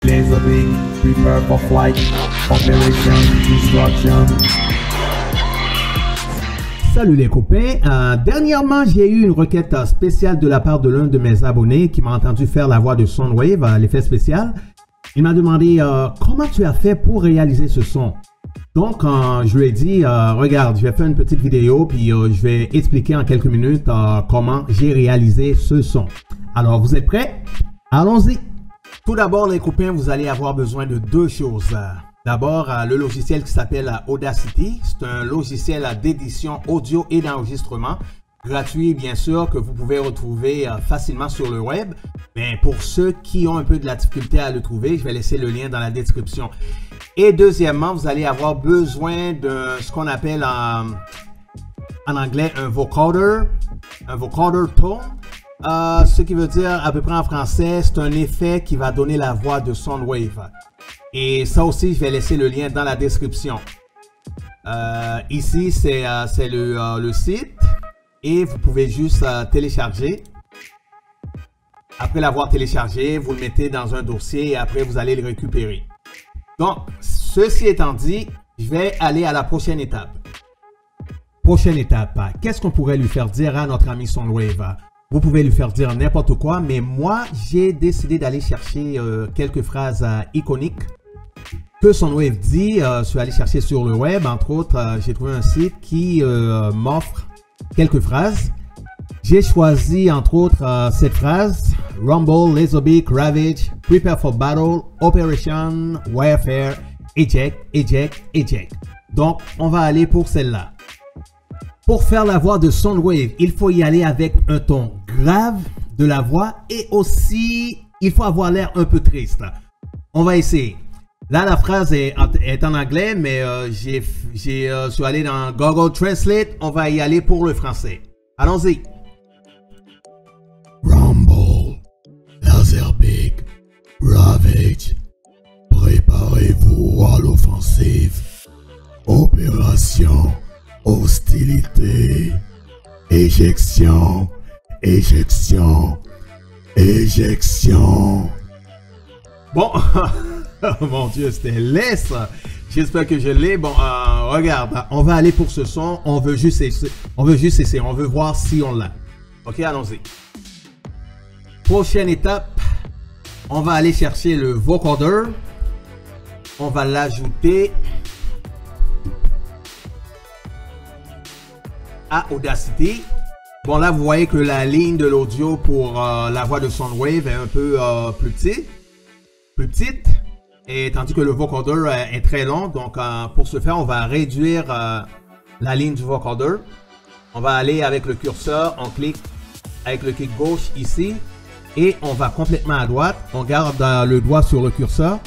Laserbeak, prepare for flight, operation, destruction. Salut les copains, dernièrement j'ai eu une requête spéciale de la part de l'un de mes abonnés qui m'a entendu faire la voix de Soundwave, l'effet spécial. Il m'a demandé comment tu as fait pour réaliser ce son. Donc je lui ai dit regarde, je vais faire une petite vidéo puis je vais expliquer en quelques minutes comment j'ai réalisé ce son. Alors vous êtes prêts? Allons-y! Tout d'abord les copains, vous allez avoir besoin de deux choses. D'abord, le logiciel qui s'appelle Audacity. C'est un logiciel d'édition audio et d'enregistrement. Gratuit, bien sûr, que vous pouvez retrouver facilement sur le web. Mais pour ceux qui ont un peu de la difficulté à le trouver, je vais laisser le lien dans la description. Et deuxièmement, vous allez avoir besoin de ce qu'on appelle en anglais un vocoder tone. Ce qui veut dire à peu près en français, c'est un effet qui va donner la voix de Soundwave. Et ça aussi, je vais laisser le lien dans la description. Ici, c'est le site et vous pouvez juste télécharger. Après l'avoir téléchargé, vous le mettez dans un dossier et après, vous allez le récupérer. Donc, ceci étant dit, je vais aller à la prochaine étape. Prochaine étape, qu'est-ce qu'on pourrait lui faire dire à notre ami Soundwave? Vous pouvez lui faire dire n'importe quoi, mais moi, j'ai décidé d'aller chercher quelques phrases iconiques que Soundwave dit. Je suis allé chercher sur le web, entre autres, j'ai trouvé un site qui m'offre quelques phrases. J'ai choisi, entre autres, cette phrase: Rumble, Laserbeak, Ravage, Prepare for Battle, Operation, Warfare, Eject, Eject, Eject. Donc, on va aller pour celle-là. Pour faire la voix de Soundwave, il faut y aller avec un ton grave de la voix et aussi, il faut avoir l'air un peu triste. On va essayer. Là, la phrase est en anglais, mais je suis allé dans Google Translate. On va y aller pour le français. Allons-y. Rumble, Laserbeak, Ravage, préparez-vous à l'offensive. Opération, hostilité, éjection, éjection, éjection. Bon, mon Dieu, c'était laid ça. J'espère que je l'ai. Bon, regarde, on va aller pour ce son. On veut juste essayer. On veut voir si on l'a. Ok, allons-y. Prochaine étape, on va aller chercher le vocoder. On va l'ajouter à Audacity. Bon, là, vous voyez que la ligne de l'audio pour la voix de Soundwave est un peu plus petite, et tandis que le vocoder est très long. Donc, pour ce faire, on va réduire la ligne du vocoder. On va aller avec le curseur, on clique avec le clic gauche ici, et on va complètement à droite. On garde le doigt sur le curseur.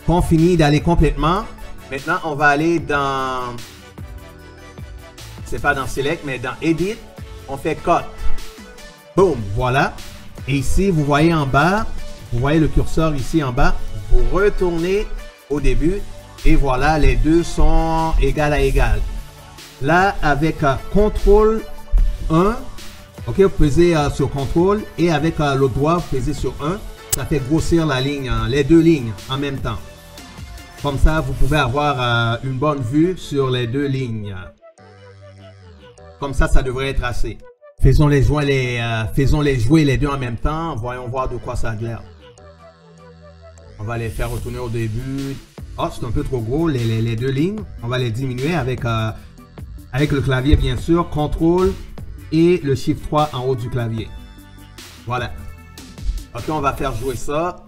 Quand on finit d'aller complètement, maintenant, on va aller dans... C'est pas dans Select, mais dans Edit, on fait Cut. Boom, voilà. Et ici, vous voyez en bas, vous voyez le curseur ici en bas. Vous retournez au début et voilà, les deux sont égal à égal. Là, avec CTRL 1, ok, vous pesez sur CTRL et avec l'autre doigt, vous pesez sur 1. Ça fait grossir la ligne, les deux lignes en même temps. Comme ça, vous pouvez avoir une bonne vue sur les deux lignes. Comme ça, ça devrait être assez. Faisons-les jouer les deux en même temps. Voyons voir de quoi ça a l'air. On va les faire retourner au début. Oh, c'est un peu trop gros, les deux lignes. On va les diminuer avec le clavier, bien sûr. CTRL et le Shift 3 en haut du clavier. Voilà. Ok, on va faire jouer ça.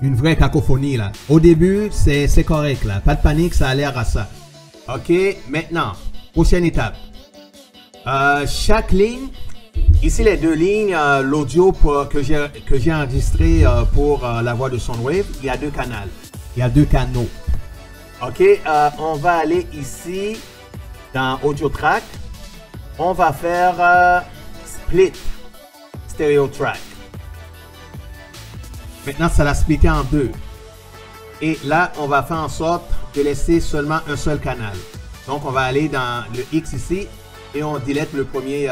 Une vraie cacophonie là. Au début, c'est correct là. Pas de panique, ça a l'air à ça. Ok, maintenant, prochaine étape. Chaque ligne, ici les deux lignes, l'audio que j'ai enregistré pour la voix de Soundwave, il y a deux canaux. Il y a deux canaux. Ok, on va aller ici dans Audio Track. On va faire Split Stereo Track. Maintenant, ça l'a splitté en deux. Et là, on va faire en sorte de laisser seulement un seul canal. Donc, on va aller dans le X ici et on delete le premier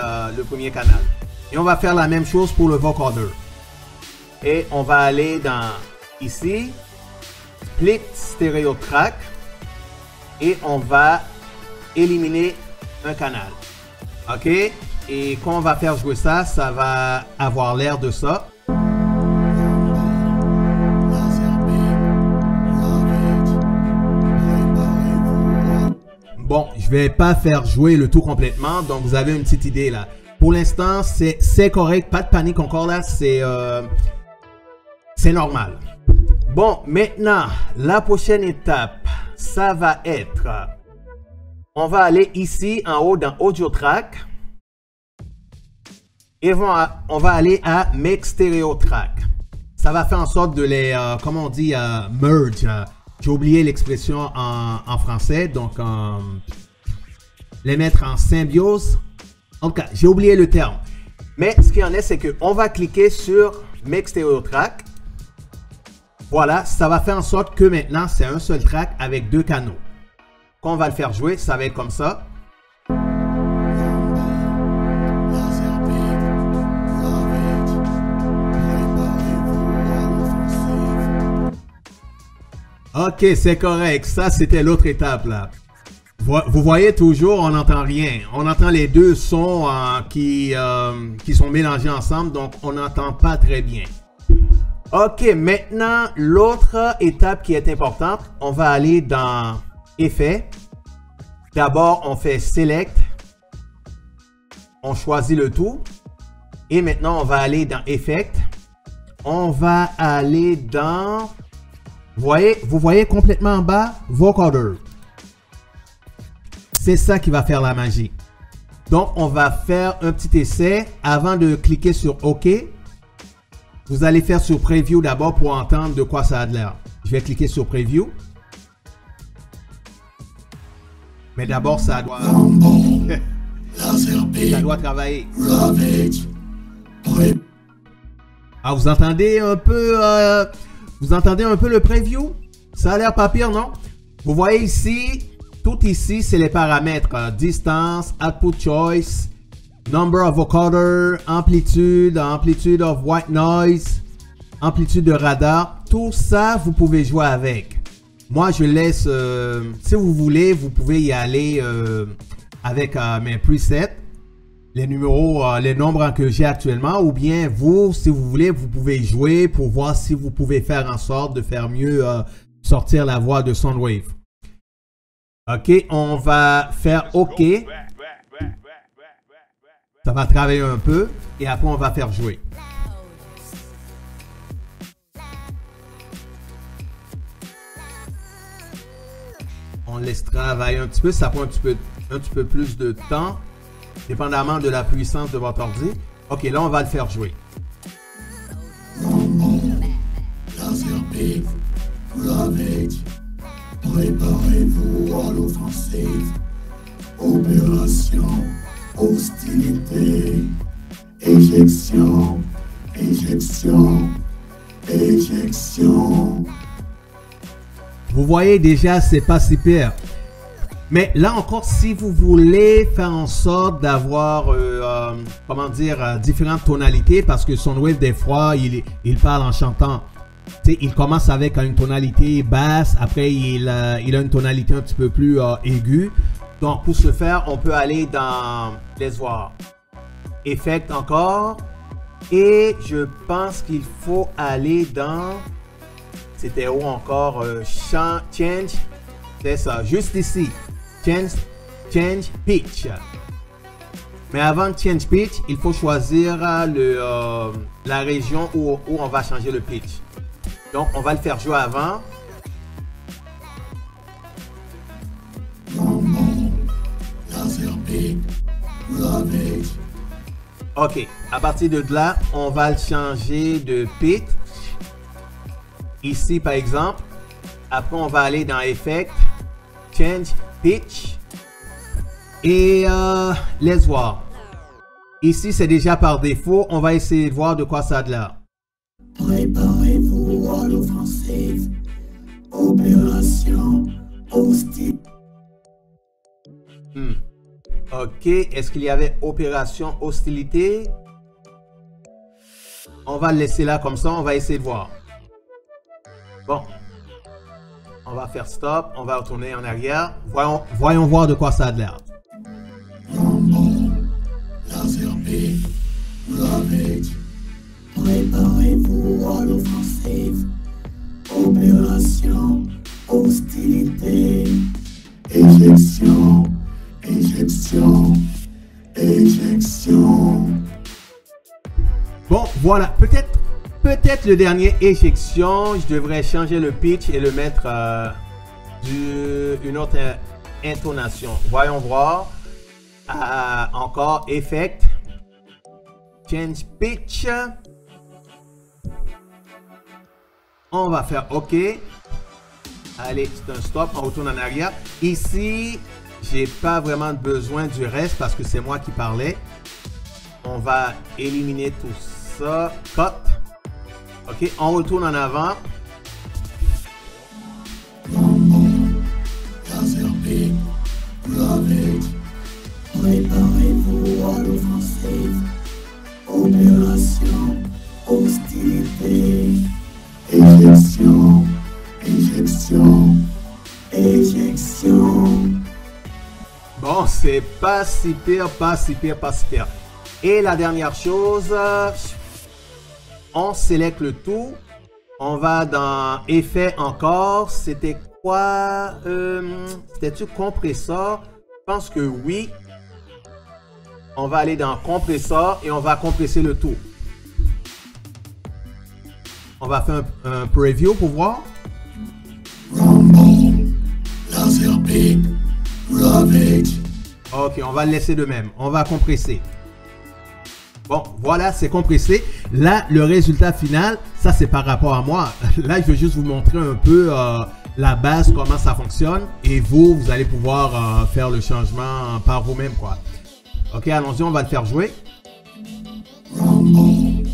canal. Et on va faire la même chose pour le vocoder. Et on va aller dans ici, split stereo track et on va éliminer un canal. OK? Et quand on va faire jouer ça, ça va avoir l'air de ça. Bon, je vais pas faire jouer le tout complètement, donc vous avez une petite idée là. Pour l'instant, c'est correct, pas de panique encore là, c'est normal. Bon, maintenant, la prochaine étape, ça va être, on va aller ici en haut dans Audio Track et on va aller à Make Stereo Track. Ça va faire en sorte de les, comment on dit, merge. J'ai oublié l'expression en français, donc les mettre en symbiose. En tout cas, j'ai oublié le terme. Mais ce qu'il y en est, c'est qu'on va cliquer sur Make Stereo Track. Voilà, ça va faire en sorte que maintenant, c'est un seul track avec deux canaux. Quand on va le faire jouer, ça va être comme ça. Ok, c'est correct. Ça, c'était l'autre étape là. Vous voyez toujours, on n'entend rien. On entend les deux sons qui sont mélangés ensemble, donc on n'entend pas très bien. Ok, maintenant, l'autre étape qui est importante, on va aller dans Effets. D'abord, on fait Select. On choisit le tout. Et maintenant, on va aller dans Effect. On va aller dans... Vous voyez complètement en bas, Vocoder. C'est ça qui va faire la magie. Donc, on va faire un petit essai avant de cliquer sur OK. Vous allez faire sur Preview d'abord pour entendre de quoi ça a l'air. Je vais cliquer sur Preview. Mais d'abord, ça doit... ça doit travailler. Ah, vous entendez un peu... Vous entendez un peu le preview? Ça a l'air pas pire, non? Vous voyez ici, tout ici, c'est les paramètres. Distance, output choice, number of vocoder, amplitude, amplitude of white noise, amplitude de radar. Tout ça, vous pouvez jouer avec. Moi, je laisse, si vous voulez, vous pouvez y aller avec mes presets. Les numéros, les nombres que j'ai actuellement, ou bien vous, si vous voulez, vous pouvez jouer pour voir si vous pouvez faire en sorte de faire mieux sortir la voix de Soundwave. Ok, on va faire OK. Ça va travailler un peu et après on va faire jouer. On laisse travailler un petit peu, ça prend un petit peu plus de temps. Dépendamment de la puissance de votre ordi. Ok, là, on va le faire jouer. Préparez-vous à l'offensive. Opération, hostilité, éjection, éjection, éjection. Vous voyez déjà, c'est pas si pire. Mais là encore, si vous voulez faire en sorte d'avoir, comment dire, différentes tonalités, parce que Soundwave, des fois, il parle en chantant. Tu sais, il commence avec une tonalité basse, après il a une tonalité un petit peu plus aiguë. Donc, pour ce faire, on peut aller dans, laisse voir, Effect encore. Et je pense qu'il faut aller dans, c'était où encore, Change, c'est ça, juste ici. Change pitch. Mais avant de change pitch, il faut choisir la région où on va changer le pitch. Donc, on va le faire jouer avant. Ok, à partir de là, on va le changer de pitch. Ici, par exemple. Après, on va aller dans Effect, Change Pitch. Et laisse voir. Ici, c'est déjà par défaut. On va essayer de voir de quoi ça a l'air. Préparez-vous à l'offensive. Opération hostile. Ok, est-ce qu'il y avait opération hostilité? On va le laisser là comme ça, on va essayer de voir. Bon. On va faire stop, on va retourner en arrière. Voyons voir de quoi ça a l'air. Laser beam, ravage. Préparez-vous à l'offensive. Opération, hostilité. Éjection, éjection, éjection. Bon, voilà. Peut-être le dernier éjection. Je devrais changer le pitch et le mettre une autre intonation. Voyons voir. Encore effect. Change pitch. On va faire OK. Allez, c'est un stop. On retourne en arrière. Ici, j'ai pas vraiment besoin du reste parce que c'est moi qui parlais. On va éliminer tout ça. Cut. OK, on retourne en avant. Laser beam, ravage. Préparez-vous à l'offensive. Opération, hostilité. Éjection, éjection, éjection. Bon, c'est pas si pire, pas si pire, pas si pire. Et la dernière chose, on sélecte le tout. On va dans effet encore. C'était quoi? C'était-tu compresseur? Je pense que oui. On va aller dans compresseur et on va compresser le tout. On va faire un preview pour voir. Rumble, laser beam, ravage. Ok, on va le laisser de même. On va compresser. Bon, voilà, c'est compressé. Là, le résultat final, ça c'est par rapport à moi. Là, je veux juste vous montrer un peu la base, comment ça fonctionne. Et vous allez pouvoir faire le changement par vous-même, quoi. Ok, allons-y, on va le faire jouer. Rumble,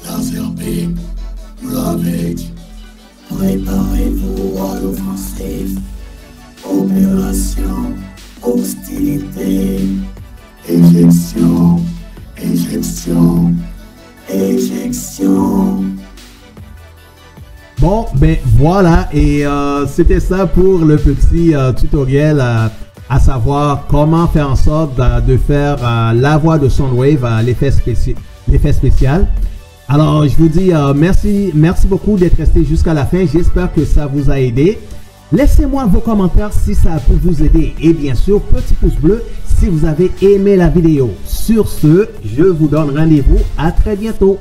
laser beam, ravage. Préparez-vous à l'offensive. Opération, hostilité. Éjection, éjection, éjection. Bon, ben voilà, et c'était ça pour le petit tutoriel à savoir comment faire en sorte de faire la voix de Soundwave, l'effet spécial. Alors, je vous dis merci beaucoup d'être resté jusqu'à la fin. J'espère que ça vous a aidé. Laissez-moi vos commentaires si ça a pu vous aider. Et bien sûr, petit pouce bleu si vous avez aimé la vidéo. Sur ce, je vous donne rendez-vous à très bientôt.